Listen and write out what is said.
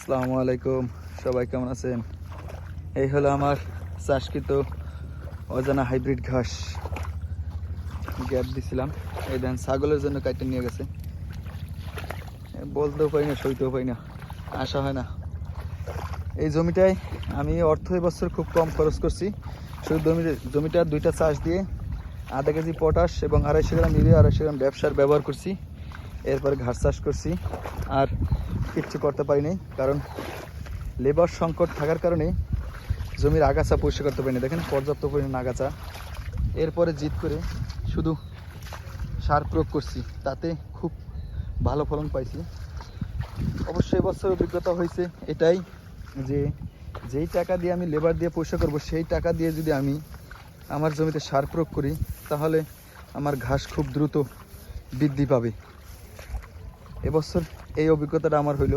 আসসালামু আলাইকুম, সবাই কেমন আছেন? এই হলো আমার চাষকৃত অজানা হাইব্রিড ঘাস। গ্যাপ দিছিলাম, এই দেন ছাগলের জন্য কাটতে নিয়ে গেছে। বলতেও পারি না, সইতেও পারি না, আশা হয় না। এই জমিটায় আমি অর্থ এবছর খুব কম খরচ করছি। শুধু জমিটা দুইটা চাষ দিয়ে আধা কেজি পটাশ এবং 250 গ্রাম ইউরিয়া, 250 গ্রাম ব্যবসার ব্যবহার করছি। এরপরে ঘাস চাষ করছি, আর কিচ্ছু করতে পারিনি, কারণ লেবার সংকট থাকার কারণে জমির আগাছা পরিষ্কার করতে পারিনি। দেখেন পর্যাপ্ত পরিমাণ আগাছা। এরপরে জিদ করে শুধু সার প্রয়োগ করছি, তাতে খুব ভালো ফলন পাইছি। অবশ্যই এবছর অভিজ্ঞতা হয়েছে এটাই যে যেই টাকা দিয়ে আমি লেবার দিয়ে পরিষ্কার করব, সেই টাকা দিয়ে যদি আমি আমার জমিতে সার প্রয়োগ করি, তাহলে আমার ঘাস খুব দ্রুত বৃদ্ধি পাবে। এবছর এই অভিজ্ঞতাটা আমার হইল।